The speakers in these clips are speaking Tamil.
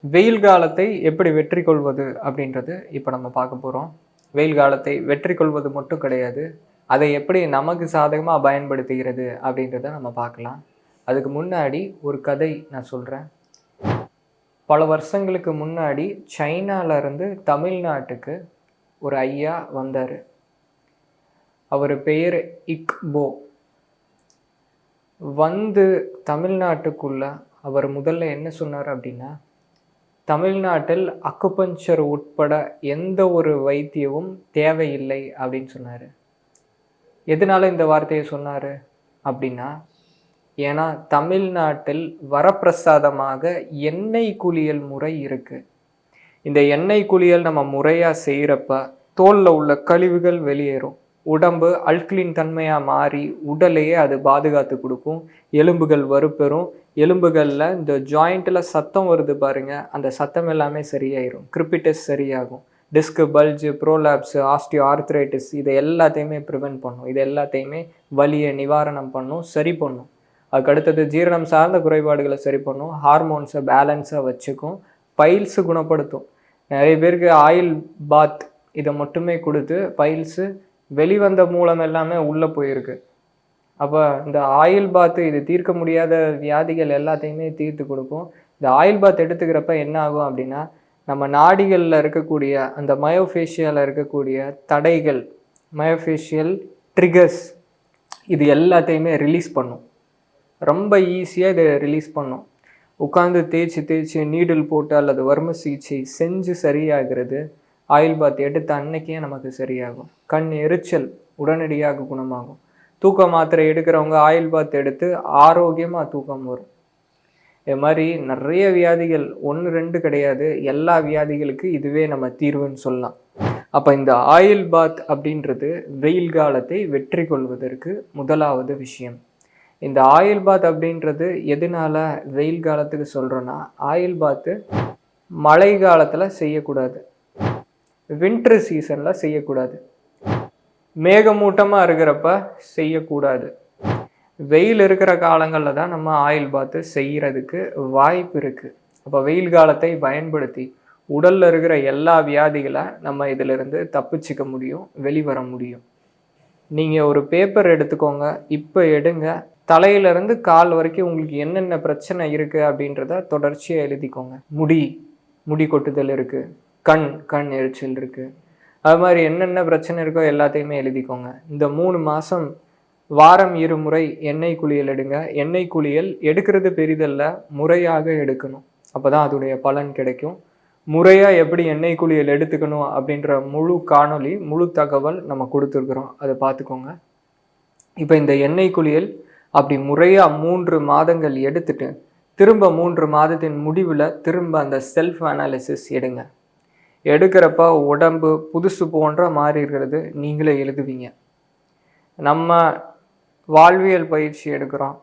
வெயில் காலத்தை எப்படி வெற்றி கொள்வது அப்படின்றது இப்போ நம்ம பார்க்க போகிறோம். வெயில் காலத்தை வெற்றி கொள்வது மட்டும் கிடையாது. அதை எப்படி நமக்கு சாதகமாக பயன்படுத்துகிறது அப்படின்றத நம்ம பார்க்கலாம். அதுக்கு முன்னாடி ஒரு கதை நான் சொல்கிறேன். பல வருஷங்களுக்கு முன்னாடி சைனாவிலேருந்து தமிழ்நாட்டுக்கு ஒரு ஐயா வந்தார். அவர் பெயர் இக்போ. வந்து தமிழ்நாட்டுக்குள்ள அவர் முதல்ல என்ன சொன்னார் அப்படின்னா, தமிழ்நாட்டில் அக்குபஞ்சர் உட்பட எந்த ஒரு வைத்தியமும் தேவையில்லை அப்படின்னு சொன்னார். எதனால இந்த வார்த்தையை சொன்னார் அப்படின்னா, ஏன்னா தமிழ்நாட்டில் வரப்பிரசாதமாக எண்ணெய் குளியல் முறை இருக்குது. இந்த எண்ணெய் குளியல் நம்ம முறையாக செய்கிறப்ப தோலில் உள்ள கழிவுகள் வெளியேறும். உடம்பு அல்கலின் தன்மையாக மாறி உடலையே அது பாதுகாத்து கொடுக்கும். எலும்புகள் வலுப்பெறும். எலும்புகளில் இந்த ஜாயிண்ட்டில் சத்தம் வருது பாருங்கள், அந்த சத்தம் எல்லாமே சரியாயிரும். கிரிப்பிட்டஸ் சரியாகும். டிஸ்கு பல்ஜு, ப்ரோலாப்ஸு, ஆஸ்டியோ ஆர்த்ரைட்டிஸ் இதை எல்லாத்தையுமே ப்ரிவென்ட் பண்ணும். இது எல்லாத்தையுமே வலியை நிவாரணம் பண்ணும், சரி பண்ணும். அதுக்கடுத்தது ஜீரணம் சார்ந்த குறைபாடுகளை சரி பண்ணும். ஹார்மோன்ஸை பேலன்ஸாக வச்சுக்கும். பைல்ஸு குணப்படுத்தும். நிறைய பேருக்கு ஆயில் பாத் இதை மட்டுமே கொடுத்து பைல்ஸு வெளிவந்த மூலம் எல்லாமே உள்ளே போயிருக்கு. அப்போ இந்த ஆயில் பாத்து இது தீர்க்க முடியாத வியாதிகள் எல்லாத்தையுமே தீர்த்து கொடுக்கும். இந்த ஆயில் பாத் எடுத்துக்கிறப்ப என்ன ஆகும் அப்படின்னா, நம்ம நாடிகளில் இருக்கக்கூடிய அந்த மயோஃபேஷியாவில் இருக்கக்கூடிய தடைகள், மயோஃபேஷியல் ட்ரிகர்ஸ் இது எல்லாத்தையுமே ரிலீஸ் பண்ணும். ரொம்ப ஈஸியாக இதை ரிலீஸ் பண்ணும். உட்காந்து தேய்ச்சி நீடில் போட்டு அல்லது வர்ம சிகிச்சை செஞ்சு சரியாகிறது ஆயில் பாத் எடுத்த அன்னைக்கே நமக்கு சரியாகும். கண் எரிச்சல் உடனடியாக குணமாகும். தூக்க மாத்திரை எடுக்கிறவங்க ஆயில் பாத் எடுத்து ஆரோக்கியமாக தூக்கம் வரும். இது மாதிரி நிறைய வியாதிகள், 1 2 கிடையாது, எல்லா வியாதிகளுக்கு இதுவே நம்ம தீர்வுன்னு சொல்லலாம். அப்போ இந்த ஆயில் பாத் அப்படின்றது வெயில் காலத்தை வெற்றி கொள்வதற்கு முதலாவது விஷயம். இந்த ஆயில் பாத் அப்படின்றது எதனால வெயில் காலத்துக்கு சொல்கிறோன்னா, ஆயில் பாத்து மழை காலத்தில் செய்யக்கூடாது, வின்டர் சீசனில் செய்யக்கூடாது, மேகமூட்டமாக இருக்கிறப்ப செய்யக்கூடாது. வெயில் இருக்கிற காலங்களில் தான் நம்ம ஆயில் பாத்து செய்கிறதுக்கு வாய்ப்பு இருக்குது. அப்போ வெயில் காலத்தை பயன்படுத்தி உடலில் இருக்கிற எல்லா வியாதிகளை நம்ம இதிலிருந்து தப்பிச்சிக்க முடியும், வெளிவர முடியும். நீங்கள் ஒரு பேப்பர் எடுத்துக்கோங்க, இப்போ எடுங்க. தலையிலேருந்து கால் வரைக்கும் உங்களுக்கு என்னென்ன பிரச்சனை இருக்குது அப்படின்றத தொடர்ச்சியாக எழுதிக்கோங்க. முடி கொட்டுதல் இருக்குது, கண் எரிச்சல் இருக்குது, அது மாதிரி என்னென்ன பிரச்சனை இருக்கோ எல்லாத்தையுமே எழுதிக்கோங்க. இந்த 3 மாதம் வாரம் 2 முறை எண்ணெய் குளியல் எடுங்க. எண்ணெய் குளியல் எடுக்கிறது பெரிதல்ல, முறையாக எடுக்கணும். அப்போ தான் அதோடைய பலன் கிடைக்கும். முறையாக எப்படி எண்ணெய் குளியல் எடுத்துக்கணும் அப்படின்ற முழு காணொளி, முழு தகவல் நம்ம கொடுத்துருக்குறோம், அதை பார்த்துக்கோங்க. இப்போ இந்த எண்ணெய் குளியல் அப்படி முறையாக 3 மாதங்கள் எடுத்துட்டு திரும்ப 3 மாதத்தின் முடிவில் திரும்ப அந்த செல்ஃப் அனாலிசிஸ் எடுங்க. எடுக்கிறப்ப உடம்பு புதுசு போன்ற மாறி இருக்கிறது நீங்களே எழுதுவீங்க. நம்ம வாழ்வியல் பயிற்சி எடுக்கிறோம்,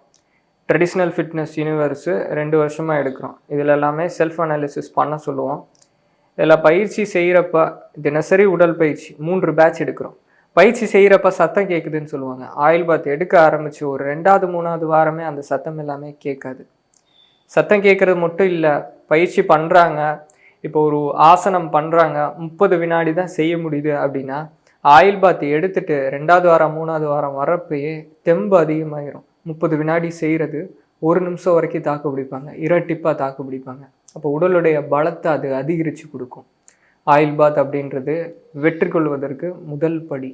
ட்ரெடிஷ்னல் ஃபிட்னஸ் யூனிவர்ஸு 2 வருஷமாக எடுக்கிறோம். இதில் எல்லாமே செல்ஃப் அனாலிசிஸ் பண்ண சொல்லுவோம். இதில் பயிற்சி செய்கிறப்ப தினசரி உடல் பயிற்சி 3 பேட்ச் எடுக்கிறோம். பயிற்சி செய்கிறப்ப சத்தம் கேட்குதுன்னு சொல்லுவாங்க. ஆயில் பாத் எடுக்க ஆரம்பித்து ஒரு 2வது 3வது வாரமே அந்த சத்தம் எல்லாமே கேட்காது. சத்தம் கேட்குறது மட்டும் இல்லை, பயிற்சி பண்ணுறாங்க, இப்போ ஒரு ஆசனம் பண்ணுறாங்க, 30 வினாடி தான் செய்ய முடியுது அப்படின்னா, ஆயில் பாத் எடுத்துட்டு 2வது வாரம் 3வது வாரம் வரப்பயே தெம்பு அதிகமாகிடும். 30 வினாடி செய்கிறது 1 நிமிஷம் வரைக்கும் தாக்கு பிடிப்பாங்க, இரட்டிப்பாக தாக்கு பிடிப்பாங்க. அப்போ உடலுடைய பலத்தை அது அதிகரித்து கொடுக்கும். ஆயில் பாத் அப்படின்றது வெற்றி கொள்வதற்கு முதல் படி.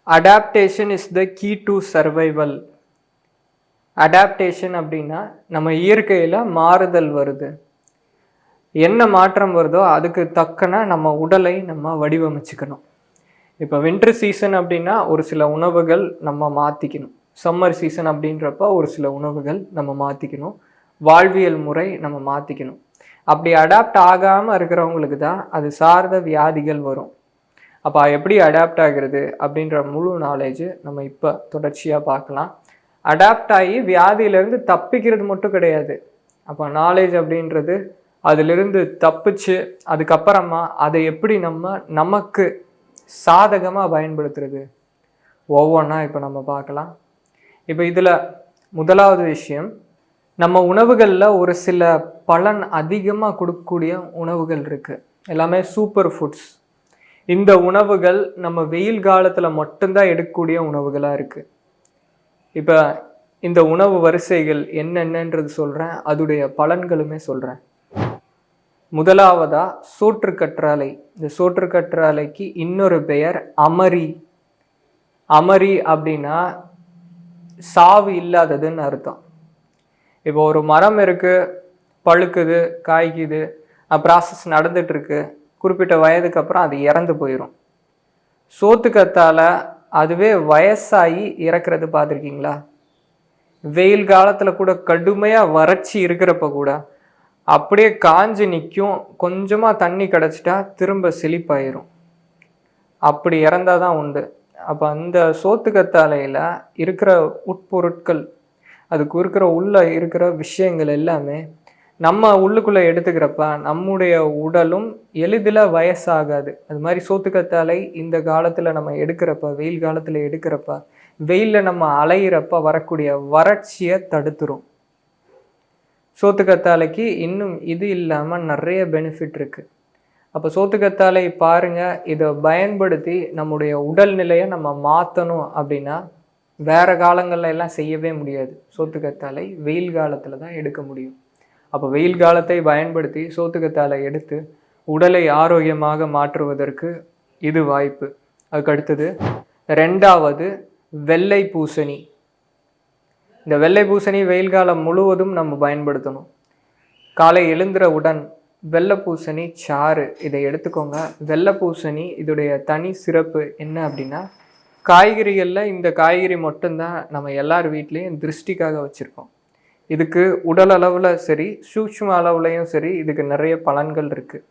Adaptation is the key to survival. Adaptation அப்படின்னா நம்ம இயற்கையில் மாறுதல் வருது. என்ன மாற்றம் வருதோ அதுக்கு தக்கன நம்ம உடலை நம்ம வடிவமைச்சுக்கணும். இப்போ வின்டர் சீசன் அப்படின்னா ஒரு சில உணவுகள் நம்ம மாற்றிக்கணும். சம்மர் சீசன் அப்படின்றப்ப ஒரு சில உணவுகள் நம்ம மாற்றிக்கணும். வாழ்வியல் முறை நம்ம மாற்றிக்கணும். அப்படி அடாப்ட் ஆகாமல் இருக்கிறவங்களுக்கு தான் அது சார்ந்த வியாதிகள் வரும். அப்போ எப்படி அடாப்ட் ஆகிறது அப்படின்ற முழு நாலேஜு நம்ம இப்போ தொடர்ச்சியாக பார்க்கலாம். அடாப்ட் ஆகி வியாதியிலேருந்து தப்பிக்கிறது மட்டும் கிடையாது. அப்போ நாலேஜ் அப்படின்றது அதிலிருந்து தப்பிச்சு அதுக்கப்புறமா அதை எப்படி நமக்கு சாதகமாக பயன்படுத்துறது ஒவ்வொன்றா இப்போ நம்ம பார்க்கலாம். இப்போ இதில் முதலாவது விஷயம், நம்ம உணவுகளில் ஒரு சில பலன் அதிகமாக கொடுக்கக்கூடிய உணவுகள் இருக்குது. எல்லாமே சூப்பர் ஃபுட்ஸ். இந்த உணவுகள் நம்ம வெயில் காலத்தில் மட்டும்தான் எடுக்கக்கூடிய உணவுகளாக இருக்குது. இப்போ இந்த உணவு வரிசைகள் என்னென்னன்றது சொல்கிறேன், அதோடைய பலன்களுமே சொல்கிறேன். முதலாவதா சோற்றுக்கற்றாழை. இந்த சோற்றுக்கற்றாழைக்கு இன்னொரு பெயர் அமரி. அமரி அப்படின்னா சாவு இல்லாததுன்னு அர்த்தம். இப்போ ஒரு மரம் இருக்குது, பழுக்குது, காய்க்குது, ப்ராசஸ் நடந்துகிட்ருக்கு, குறிப்பிட்ட வயதுக்கு அப்புறம் அது இறந்து போயிடும். சோத்துக்கத்தால் அதுவே வயசாகி இறக்குறது பார்த்துருக்கீங்களா? வெயில் காலத்தில் கூட கடுமையாக வறட்சி இருக்கிறப்ப கூட அப்படியே காஞ்சு நிற்கும். கொஞ்சமாக தண்ணி கிடச்சிட்டா திரும்ப செழிப்பாயிரும். அப்படி இறந்தால் தான் உண்டு. அப்போ அந்த சோத்துக்கத்தாழையில் இருக்கிற உட்பொருட்கள், அதுக்கு இருக்கிற உள்ளே இருக்கிற விஷயங்கள் எல்லாமே நம்ம உள்ளுக்குள்ளே எடுத்துக்கிறப்ப நம்முடைய உடலும் எளிதில் வயசாகாது. அது மாதிரி சோத்துக்கத்தாழை இந்த காலத்தில் நம்ம எடுக்கிறப்ப, வெயில் காலத்தில் எடுக்கிறப்ப, வெயிலில் நம்ம அலையிறப்ப வரக்கூடிய வறட்சியை தடுத்துரும். சோத்துக்கத்தாழைக்கு இன்னும் இது இல்லாமல் நிறைய பெனிஃபிட் இருக்குது. அப்போ சோத்துக்கத்தாழை பாருங்கள், இதை பயன்படுத்தி நம்முடைய உடல்நிலையை நம்ம மாற்றணும் அப்படின்னா வேறு காலங்களில் எல்லாம் செய்யவே முடியாது. சோத்துக்கத்தாழை வெயில் காலத்தில் தான் எடுக்க முடியும். அப்போ வெயில் காலத்தை பயன்படுத்தி சோத்துக்கத்தாழை எடுத்து உடலை ஆரோக்கியமாக மாற்றுவதற்கு இது வாய்ப்பு. அதுக்கு அடுத்தது ரெண்டாவது வெள்ளை பூசணி. இந்த வெள்ளை பூசணி வெயில் காலம் முழுவதும் நம்ம பயன்படுத்தணும். காலை எழுந்திரவுடன் வெள்ளை பூசணி சாறு இதை எடுத்துக்கோங்க. வெள்ளை பூசணி இதோடைய தனி சிறப்பு என்ன அப்படின்னா, காய்கறிகளில் இந்த காய்கறி மட்டும்தான் நம்ம எல்லார் வீட்லேயும் திருஷ்டிக்காக வச்சுருக்கோம். இதுக்கு உடல் அளவில் சரி, சூக்ஷ்ம அளவுலையும் சரி, இதுக்கு நிறைய பலன்கள் இருக்குது.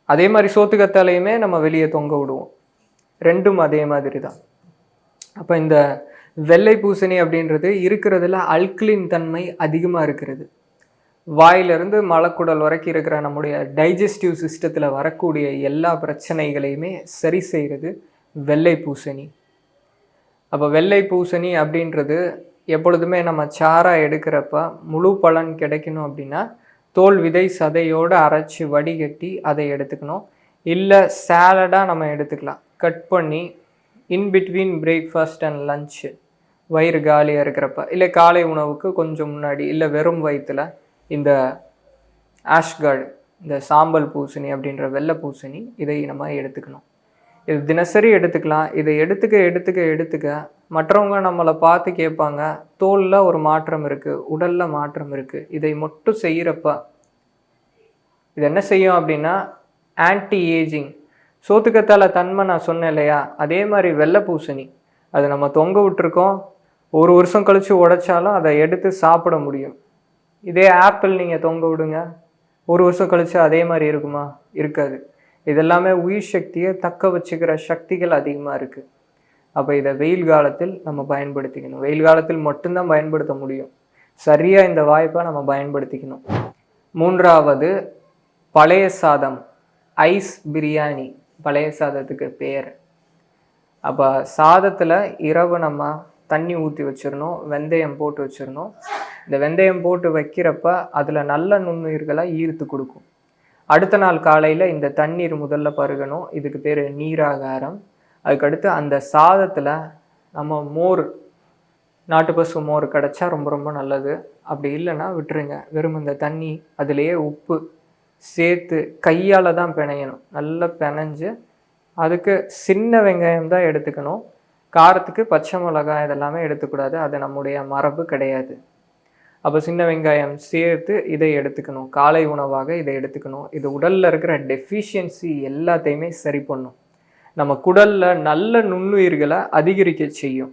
அதே மாதிரி சோத்துக்கத்தாழையுமே நம்ம வெளியே தொங்க விடுவோம். ரெண்டும் அதே மாதிரி தான். அப்போ இந்த வெள்ளை பூசணி அப்படின்றது இருக்கிறதுல அல்கலின் தன்மை அதிகமாக இருக்கிறது. வாயிலிருந்து மலக்குடல் வரைக்கும் இருக்கிற நம்முடைய டைஜஸ்டிவ் சிஸ்டத்தில் வரக்கூடிய எல்லா பிரச்சனைகளையுமே சரி செய்கிறது வெள்ளை பூசணி. அப்போ வெள்ளை பூசணி அப்படின்றது எப்பொழுதுமே நம்ம சாராக எடுக்கிறப்ப முழு பலன் கிடைக்கணும் அப்படின்னா தோல் விதை சதையோடு அரைச்சி வடிகட்டி அதை எடுத்துக்கணும். இல்லை சாலடாக நம்ம எடுத்துக்கலாம். கட் பண்ணி இன்பிட்வீன் பிரேக்ஃபாஸ்ட் அண்ட் லஞ்சு, வயிறு காலியாக இருக்கிறப்ப, இல்லை காலை உணவுக்கு கொஞ்சம் முன்னாடி, இல்லை வெறும் வயிற்றில் இந்த ஆஷ்கார்டு, இந்த சாம்பல் பூசணி அப்படின்ற வெள்ளை பூசணி, இதை நம்ம எடுத்துக்கணும். இது தினசரி எடுத்துக்கலாம். இதை எடுத்துக்க மற்றவங்க நம்மளை பார்த்து கேட்பாங்க, தோலில் ஒரு மாற்றம் இருக்குது, உடலில் மாற்றம் இருக்குது. இதை மட்டும் செய்கிறப்ப இது என்ன செய்யும் அப்படின்னா ஆன்டி ஏஜிங். சோத்துக்கத்தாழை தன்மை நான் சொன்னேன் இல்லையா, அதே மாதிரி வெள்ளை பூசணி அதை நம்ம தொங்க விட்டுருக்கோம். ஒரு வருஷம் கழித்து உடைச்சாலும் அதை எடுத்து சாப்பிட முடியும். இதே ஆப்பிள் நீங்கள் தொங்க விடுங்க, ஒரு வருஷம் கழித்து அதே மாதிரி இருக்குமா? இருக்காது. இதெல்லாமே உயிர் சக்தியை தக்க வச்சுக்கிற சக்திகள் அதிகமாக இருக்குது. அப்போ இதை வெயில் காலத்தில் நம்ம பயன்படுத்திக்கணும். வெயில் காலத்தில் மட்டும்தான் பயன்படுத்த முடியும். சரியாக இந்த வாய்ப்பை நம்ம பயன்படுத்திக்கணும். மூன்றாவது பழைய சாதம், ஐஸ் பிரியாணி, பழைய சாதத்துக்கு பேர். அப்போ சாதத்தில் இரவு நம்ம தண்ணி ஊற்றி வச்சிடணும், வெந்தயம் போட்டு வச்சிடணும். இந்த வெந்தயம் போட்டு வைக்கிறப்ப அதில் நல்ல நுண்ணுயிர்களை ஈர்த்து கொடுக்கும். அடுத்த நாள் காலையில் இந்த தண்ணீர் முதல்ல பருகணும். இதுக்கு பேர் நீராகாரம். அதுக்கடுத்து அந்த சாதத்தில் நம்ம மோர், நாட்டு பசு மோர் கிடச்சா ரொம்ப ரொம்ப நல்லது. அப்படி இல்லைன்னா விட்டுருங்க. வெறும் இந்த தண்ணி அதிலேயே உப்பு சேர்த்து கையால் தான் பிணையணும். நல்லா பிணைஞ்சு அதுக்கு சின்ன வெங்காயம் தான் எடுத்துக்கணும். காரத்துக்கு பச்சை மிளகாய் இதெல்லாமே எடுத்துக்கூடாது, அது நம்முடைய மரபு கிடையாது. அப்போ சின்ன வெங்காயம் சேர்த்து இதை எடுத்துக்கணும். காலை உணவாக இதை எடுத்துக்கணும். இது உடலில் இருக்கிற டெஃபிஷியன்சி எல்லாத்தையுமே சரி பண்ணும். நம்ம குடலில் நல்ல நுண்ணுயிர்களை அதிகரிக்க செய்யும்.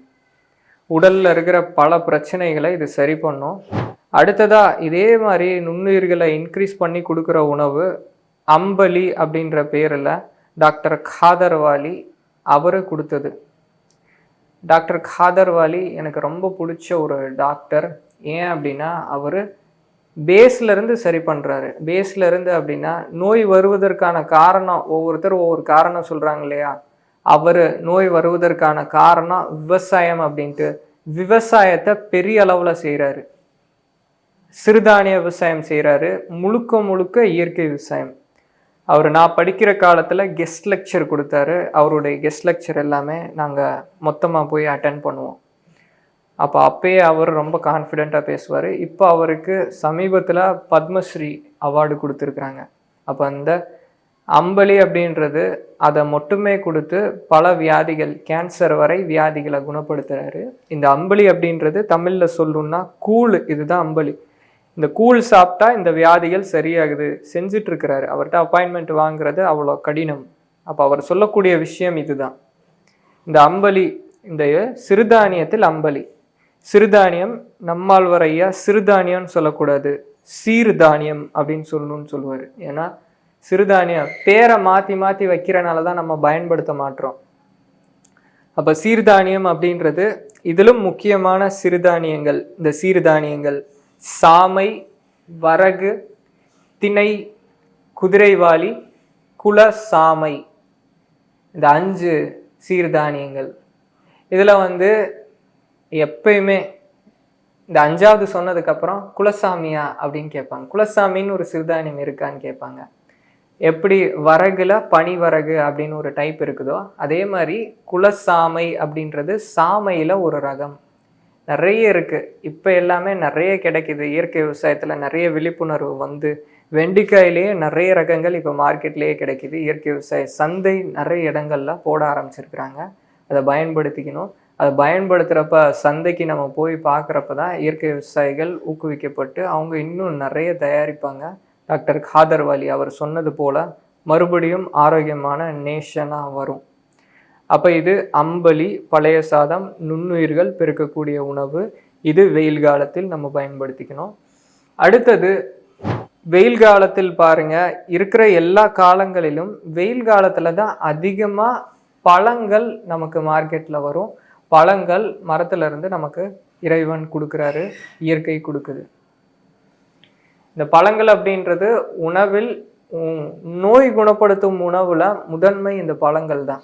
உடலில் இருக்கிற பல பிரச்சனைகளை இது சரி பண்ணும். அடுத்ததாக இதே மாதிரி நுண்ணுயிர்களை இன்க்ரீஸ் பண்ணி கொடுக்குற உணவு அம்பலி அப்படின்ற பேரில் டாக்டர் காதர்வாலி அவர் கொடுத்தது. டாக்டர் காதர்வாலி எனக்கு ரொம்ப பிடிச்ச ஒரு டாக்டர். ஏன் அப்படின்னா அவர் பேஸ்லேருந்து சரி பண்ணுறாரு. பேஸ்லேருந்து அப்படின்னா நோய் வருவதற்கான காரணம், ஒவ்வொருத்தர் ஒவ்வொரு காரணம் சொல்கிறாங்க இல்லையா, அவர் நோய் வருவதற்கான காரணம் விவசாயம் அப்படின்ட்டு விவசாயத்தை பெரிய அளவில் செய்கிறாரு. சிறுதானிய விவசாயம் செய்கிறாரு. முழுக்க முழுக்க இயற்கை விவசாயம். நான் படிக்கிற காலத்தில் கெஸ்ட் லெக்சர் கொடுத்தாரு. அவருடைய கெஸ்ட் லெக்சர் எல்லாமே நாங்கள் மொத்தமாக போய் அட்டென்ட் பண்ணுவோம். அப்பயே அவர் ரொம்ப கான்ஃபிடெண்ட்டாக பேசுவார். இப்போ அவருக்கு சமீபத்தில் பத்மஸ்ரீ அவார்டு கொடுத்துருக்குறாங்க. அந்த அம்பலி அப்படின்றது அதை மட்டுமே கொடுத்து பல வியாதிகள், கேன்சர் வரை வியாதிகளை குணப்படுத்துகிறாரு. இந்த அம்பலி அப்படின்றது தமிழில் சொல்லணுன்னா கூழ். இதுதான் அம்பலி. இந்த கூழ் சாப்பிட்டா இந்த வியாதிகள் சரியாகுது செஞ்சிட்ருக்கிறாரு. அவர்கிட்ட அப்பாயின்மெண்ட் வாங்குறது அவ்வளோ கடினம். அவர் சொல்லக்கூடிய விஷயம் இதுதான். இந்த அம்பலி, இந்த சிறுதானியத்தில் அம்பலி. சிறுதானியம் நம்மாழ்வார் ஐயா சிறுதானியம்னு சொல்லக்கூடாது, சீர்தானியம் அப்படின்னு சொல்லணும்னு சொல்லுவார். ஏன்னா சிறுதானியம் பேரை மாற்றி மாற்றி வைக்கிறனால தான் நம்ம பயன்படுத்த மாட்டோம். சீர்தானியம் அப்படின்றது இதிலும் முக்கியமான சிறுதானியங்கள். இந்த சீர்தானியங்கள் சாமை, வரகு, திணை, குதிரைவாலி, குல சாமை, இந்த 5 சீர்தானியங்கள். இதில் எப்பயுமே இந்த 5வது சொன்னதுக்கப்புறம் குலசாமியா அப்படின்னு கேட்பாங்க. குலசாமின்னு ஒரு சிறுதானியம் இருக்கான்னு கேட்பாங்க. எப்படி வரகுல பனிவரகு அப்படின்னு ஒரு டைப் இருக்குதோ அதே மாதிரி குலசாமை அப்படின்றது சாமையில் ஒரு ரகம். நிறைய இருக்குது. இப்போ எல்லாமே நிறைய கிடைக்கிது. இயற்கை விவசாயத்தில் நிறைய விழிப்புணர்வு வெண்டிக்காயிலேயே நிறைய ரகங்கள் இப்போ மார்க்கெட்லேயே கிடைக்கிது. இயற்கை விவசாய சந்தை நிறைய இடங்கள்ல போட ஆரம்பிச்சிருக்கிறாங்க. அதை பயன்படுத்திக்கணும். அதை பயன்படுத்துகிறப்ப சந்தைக்கு நம்ம போய் பார்க்குறப்ப தான் இயற்கை விவசாயிகள் ஊக்குவிக்கப்பட்டு அவங்க இன்னும் நிறைய தயாரிப்பாங்க. டாக்டர் காதர்வாலி அவர் சொன்னது போல் மறுபடியும் ஆரோக்கியமான நேஷனாக வரும். இது அம்பலி, பழைய சாதம், நுண்ணுயிர்கள் பெருக்கக்கூடிய உணவு. இது வெயில் காலத்தில் நம்ம பயன்படுத்திக்கணும். அடுத்தது வெயில் காலத்தில் பாருங்க, இருக்கிற எல்லா காலங்களிலும் வெயில் காலத்தில் தான் அதிகமாக பழங்கள் நமக்கு மார்க்கெட்டில் வரும். பழங்கள் மரத்துலேருந்து நமக்கு இறைவன் கொடுக்குறாரு, இயற்கை கொடுக்குது. இந்த பழங்கள் அப்படின்றது உணவில் நோய் குணப்படுத்தும் உணவில் முதன்மை இந்த பழங்கள் தான்.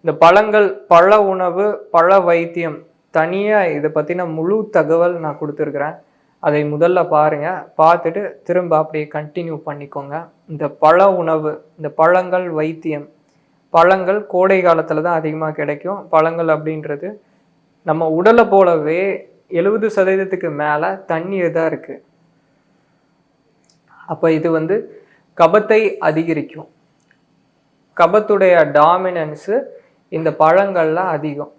இந்த பழங்கள், பழ உணவு, பழ வைத்தியம் தனியாக இதை பற்றின முழு தகவல் நான் கொடுத்துருக்குறேன். அதை முதல்ல பாருங்கள். பார்த்துட்டு திரும்ப அப்படியே கண்டினியூ பண்ணிக்கோங்க. இந்த பழ உணவு, இந்த பழங்கள் வைத்தியம். பழங்கள் கோடை காலத்தில் தான் அதிகமாக கிடைக்கும். பழங்கள் அப்படின்றது நம்ம உடலை போலவே 70% மேலே தண்ணீர் தான் இருக்குது. இது கபத்தை அதிகரிக்கும். கபத்துடைய டாமினன்ஸு இந்த பழங்கள்லாம் அதிகம்.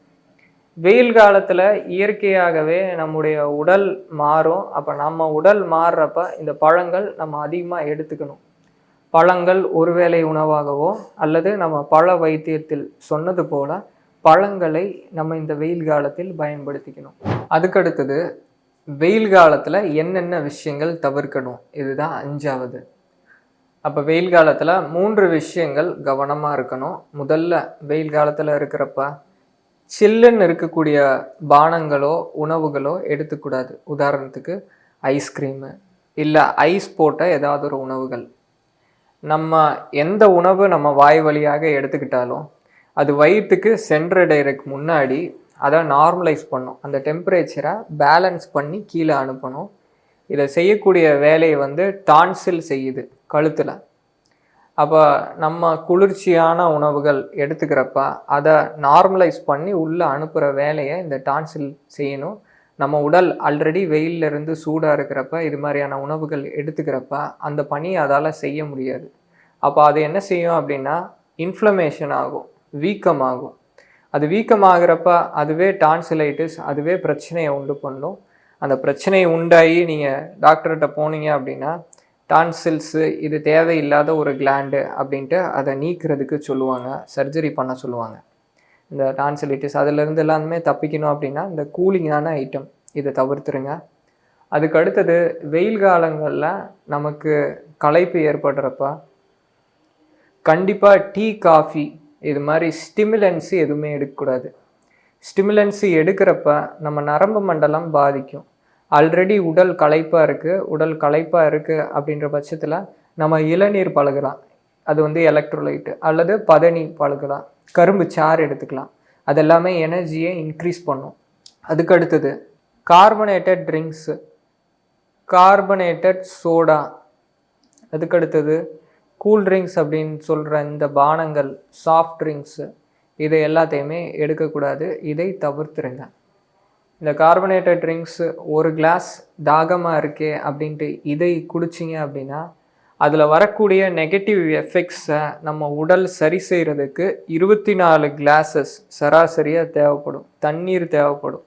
வெயில் காலத்தில் இயற்கையாகவே நம்முடைய உடல் மாறும். நம்ம உடல் மாறுறப்ப இந்த பழங்கள் நம்ம அதிகமாக எடுத்துக்கணும். பழங்கள் ஒருவேளை உணவாகவோ அல்லது நம்ம பழ வைத்தியத்தில் சொன்னது போல் பழங்களை நம்ம இந்த வெயில் காலத்தில் பயன்படுத்திக்கணும். அதுக்கடுத்தது வெயில் காலத்தில் என்னென்ன விஷயங்கள் தவிர்க்கணும், இதுதான் 5வது. வெயில் காலத்தில் 3 விஷயங்கள் கவனமாக இருக்கணும். முதல்ல வெயில் காலத்தில் இருக்கிறப்ப சில்லுன்னு இருக்கக்கூடிய பானங்களோ உணவுகளோ எடுத்துக்கூடாது. உதாரணத்துக்கு ஐஸ்கிரீமு இல்லை ஐஸ் போட்ட ஏதாவது ஒரு உணவுகள். நம்ம எந்த உணவு நம்ம வாய் வழியாக எடுத்துக்கிட்டாலும் அது வயிற்றுக்கு சென்றடைறதுக்கு முன்னாடி அதை நார்மலைஸ் பண்ணும். அந்த டெம்பரேச்சரை பேலன்ஸ் பண்ணி கீழே அனுப்பணும். இதை செய்யக்கூடிய வேலையை டான்சில் செய்யுது கழுத்தில். நம்ம குளிர்ச்சியான உணவுகள் எடுத்துக்கிறப்ப அதை நார்மலைஸ் பண்ணி உள்ளே அனுப்புகிற வேலையை இந்த டான்சில் செய்யணும். நம்ம உடல் ஆல்ரெடி வெயிலிருந்து சூடாக இருக்கிறப்ப இது மாதிரியான உணவுகள் எடுத்துக்கிறப்ப அந்த பணியை அதால் செய்ய முடியாது. அது என்ன செய்யும் அப்படின்னா இன்ஃப்ளமேஷன் ஆகும், வீக்கமாகும். அது வீக்கமாகிறப்ப அதுவே டான்சிலைட்டிஸ், அதுவே பிரச்சனையை உண்டு பண்ணும். அந்த பிரச்சனையை உண்டாகி நீங்கள் டாக்டர்கிட்ட போனீங்க அப்படின்னா டான்சில்ஸு இது தேவையில்லாத ஒரு கிளாண்டு அப்படின்ட்டு அதை நீக்கிறதுக்கு சொல்லுவாங்க, சர்ஜரி பண்ண சொல்லுவாங்க. இந்த டான்சிலைட்டிஸ் அதிலிருந்து எல்லாமே தப்பிக்கணும் அப்படின்னா இந்த கூலிங்கான ஐட்டம் இதை தவிர்த்துருங்க. அதுக்கு அடுத்தது வெயில் காலங்களில் நமக்கு களைப்பு ஏற்படுறப்ப கண்டிப்பாக டீ, காஃபி இது மாதிரி ஸ்டிமுலன்ஸு எதுவுமே எடுக்கக்கூடாது. ஸ்டிமுலன்ஸு எடுக்கிறப்ப நம்ம நரம்பு மண்டலம் பாதிக்கும். ஆல்ரெடி உடல் களைப்பாக இருக்குது அப்படின்ற பட்சத்தில் நம்ம இளநீர் பழகலாம். அது எலக்ட்ரோலைட்டு அல்லது பதனி பழகலாம், கரும்பு சாறு எடுத்துக்கலாம். அதெல்லாமே எனர்ஜியை இன்க்ரீஸ் பண்ணும். அதுக்கு அடுத்தது கார்பனேட்டட் ட்ரிங்க்ஸு. கார்பனேட்டட் சோடா, அதுக்கடுத்தது கூல்ட்ரிங்க்ஸ் அப்படின்னு சொல்கிற இந்த பானங்கள், சாஃப்ட் ட்ரிங்க்ஸு, இதை எல்லாத்தையுமே எடுக்கக்கூடாது. இதை தவிர்த்துருங்க. இந்த கார்பனேட்டட் ட்ரிங்க்ஸு ஒரு கிளாஸ் தாகமாக இருக்கே அப்படின்ட்டு இதை குடிச்சிங்க அப்படின்னா அதில் வரக்கூடிய நெகட்டிவ் எஃபெக்ட்ஸை நம்ம உடல் சரி செய்கிறதுக்கு 24 கிளாஸஸ் சராசரியாக தேவைப்படும். தண்ணீர் தேவைப்படும்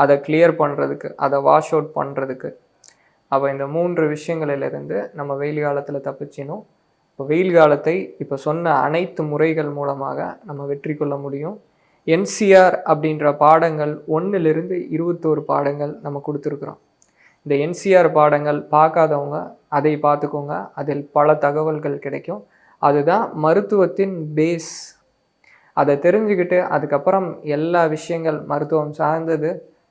அதை கிளியர் பண்ணுறதுக்கு, அதை வாஷ் அவுட் பண்ணுறதுக்கு. அப்போ இந்த 3 விஷயங்களிலிருந்து நம்ம வெயில் காலத்தில் தப்பிச்சினோம். இப்போ வெயில் காலத்தை இப்போ சொன்ன அனைத்து முறைகள் மூலமாக நம்ம வெற்றி கொள்ள முடியும். என்சிஆர் அப்படின்ற பாடங்கள் 1லிருந்து 21 பாடங்கள் நம்ம கொடுத்துருக்குறோம். இந்த என்சிஆர் பாடங்கள் பார்க்காதவங்க அதை பார்த்துக்கோங்க. அதில் பல தகவல்கள் கிடைக்கும். அதுதான் மருத்துவத்தின் பேஸ். அதை தெரிஞ்சுக்கிட்டு அதுக்கப்புறம் எல்லா விஷயங்கள் மருத்துவம் சார்ந்தது,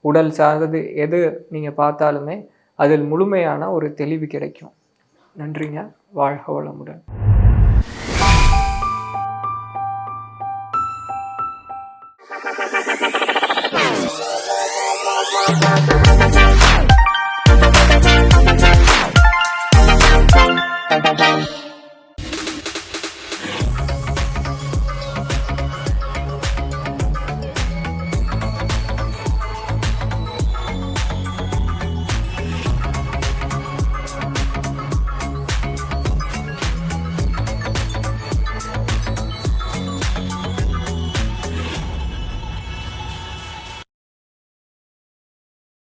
உடல் சார்ந்தது எது நீங்கள் பார்த்தாலுமே அதில் முழுமையான ஒரு தெளிவு கிடைக்கும். நன்றிங்க. வாழ்க வளமுடன்.